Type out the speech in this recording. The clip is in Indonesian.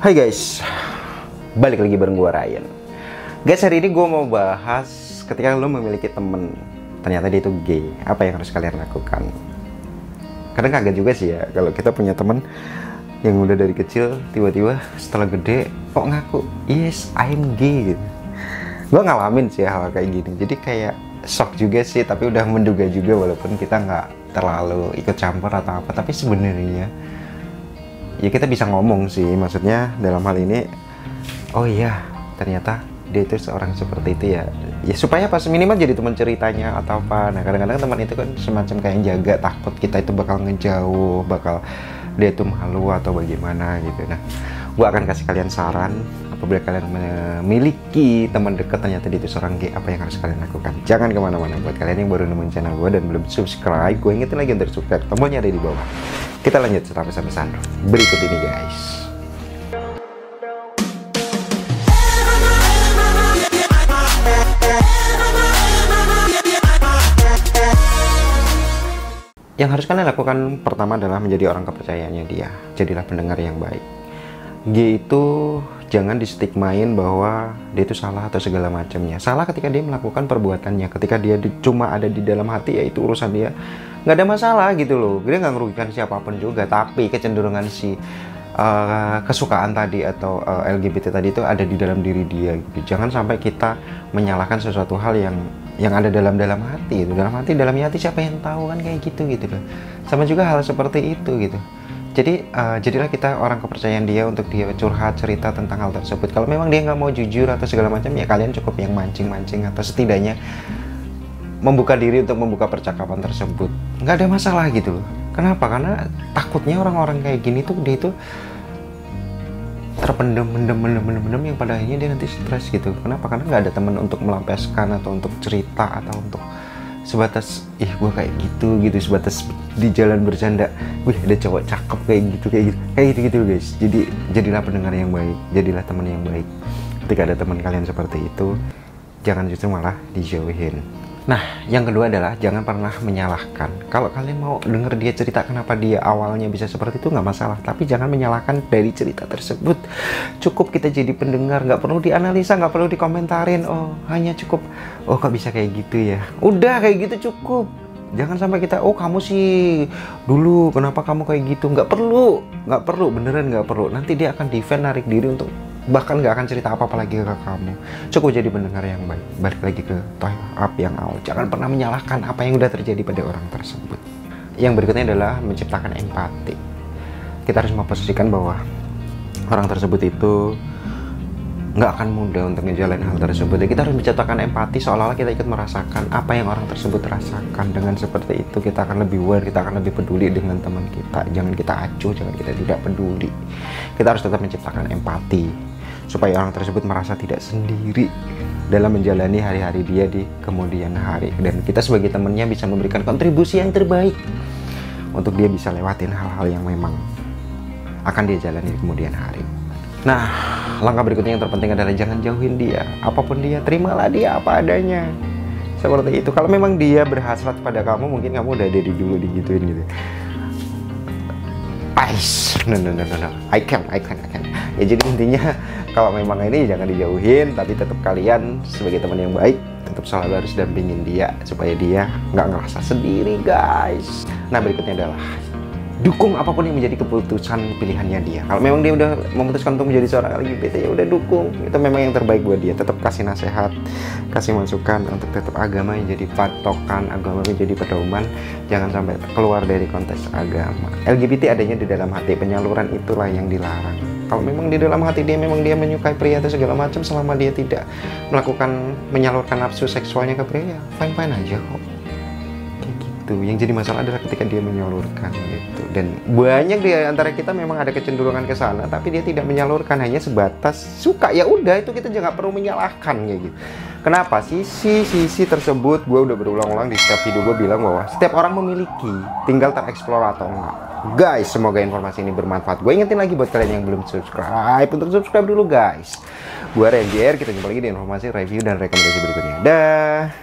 Hai guys, balik lagi bareng gue Ryan. Guys, hari ini gue mau bahas ketika lo memiliki temen ternyata dia itu gay, apa yang harus kalian lakukan? Kadang kaget juga sih ya kalau kita punya temen yang udah dari kecil tiba-tiba setelah gede kok ngaku yes I'm gay gitu. Gue ngalamin sih hal kayak gini, jadi kayak shock juga sih, tapi udah menduga juga walaupun kita nggak terlalu ikut campur atau apa, tapi sebenarnya ya kita bisa ngomong sih, maksudnya dalam hal ini, oh iya ternyata dia itu seorang seperti itu ya supaya pas minimal jadi teman ceritanya atau apa. Nah kadang-kadang teman itu kan semacam kayak jaga, takut kita itu bakal ngejauh, bakal dia itu malu atau bagaimana gitu. Nah gue akan kasih kalian saran apabila kalian memiliki teman dekat ternyata dia itu seorang gay, apa yang harus kalian lakukan. Jangan kemana-mana. Buat kalian yang baru nemuin channel gue dan belum subscribe, gue ingetin lagi untuk subscribe, tombolnya ada di bawah. Kita lanjut setelah pesan-pesan berikut ini guys. Yang harus kalian lakukan pertama adalah menjadi orang kepercayaannya dia. Jadilah pendengar yang baik. G itu jangan distigmain bahwa dia itu salah atau segala macamnya. Salah ketika dia melakukan perbuatannya, ketika dia cuma ada di dalam hati, ya itu urusan dia, nggak ada masalah gitu loh. Dia nggak merugikan siapapun juga. Tapi kecenderungan si kesukaan tadi atau LGBT tadi itu ada di dalam diri dia gitu. Jangan sampai kita menyalahkan sesuatu hal yang ada dalam hati itu. Dalam hati siapa yang tahu kan, kayak gitu loh. Sama juga hal seperti itu gitu. Jadi jadilah kita orang kepercayaan dia untuk dia curhat cerita tentang hal tersebut. Kalau memang dia nggak mau jujur atau segala macam, ya kalian cukup yang mancing-mancing atau setidaknya membuka diri untuk membuka percakapan tersebut. Nggak ada masalah gitu loh. Kenapa? Karena takutnya orang-orang kayak gini tuh dia itu terpendam yang pada akhirnya dia nanti stres gitu. Kenapa? Karena nggak ada teman untuk melampiaskan atau untuk cerita atau untuk sebatas gue kayak gitu sebatas di jalan bercanda, ada cowok cakep kayak gitu guys. Jadi jadilah pendengar yang baik, jadilah teman yang baik. Ketika ada teman kalian seperti itu, jangan justru malah dijauhin. Nah yang kedua adalah jangan pernah menyalahkan. Kalau kalian mau denger dia cerita kenapa dia awalnya bisa seperti itu, nggak masalah, tapi jangan menyalahkan dari cerita tersebut. Cukup kita jadi pendengar, nggak perlu dianalisa, nggak perlu dikomentarin. Hanya cukup kok bisa kayak gitu ya, udah kayak gitu cukup. Jangan sampai kita kamu sih dulu kenapa kamu kayak gitu. Nggak perlu, beneran nggak perlu. Nanti dia akan defend, narik diri untuk bahkan nggak akan cerita apa-apa lagi ke kamu. Cukup jadi pendengar yang baik. Balik lagi ke up yang awal, jangan pernah menyalahkan apa yang udah terjadi pada orang tersebut. Yang berikutnya adalah menciptakan empati. Kita harus memposisikan bahwa orang tersebut itu nggak akan mudah untuk ngejalanin hal tersebut. Jadi kita harus menciptakan empati seolah-olah kita ikut merasakan apa yang orang tersebut rasakan. Dengan seperti itu kita akan lebih aware, kita akan lebih peduli dengan teman kita. Jangan kita acuh, jangan kita tidak peduli. Kita harus tetap menciptakan empati supaya orang tersebut merasa tidak sendiri dalam menjalani hari-hari dia di kemudian hari. Dan kita sebagai temannya bisa memberikan kontribusi yang terbaik untuk dia bisa lewatin hal-hal yang memang akan dia jalani di kemudian hari. Nah, langkah berikutnya yang terpenting adalah jangan jauhin dia. Apapun dia, terimalah dia apa adanya. Seperti itu. Kalau memang dia berhasrat pada kamu, mungkin kamu udah dari dulu digituin gitu. No. I can. Ya jadi intinya kalau memang ini jangan dijauhin, tapi tetap kalian sebagai teman yang baik tetap selalu harus dampingin dia supaya dia nggak ngerasa sendiri guys. Nah berikutnya adalah dukung apapun yang menjadi keputusan pilihannya dia. Kalau memang dia udah memutuskan untuk menjadi seorang LGBT, ya udah dukung. Itu memang yang terbaik buat dia. Tetap kasih nasihat, kasih masukan untuk tetap agama yang jadi patokan, agama yang jadi pedoman. Jangan sampai keluar dari konteks agama. LGBT adanya di dalam hati, penyaluran itulah yang dilarang. Kalau memang di dalam hati dia memang dia menyukai pria atau segala macam, selama dia tidak menyalurkan nafsu seksualnya ke pria, fine aja kok. Yang jadi masalah adalah ketika dia menyalurkan gitu. Dan banyak di antara kita memang ada kecenderungan ke sana, tapi dia tidak menyalurkan, hanya sebatas suka. Ya udah, itu kita juga nggak perlu menyalahkan kayak gitu. Kenapa sisi tersebut, gue udah berulang-ulang di setiap video gue bilang bahwa setiap orang memiliki, tinggal tereksplor atau enggak. Guys, semoga informasi ini bermanfaat. Gue ingetin lagi buat kalian yang belum subscribe, untuk subscribe dulu guys. Gue Ryan JR, kita jumpa lagi di informasi, review, dan rekomendasi berikutnya. Dah.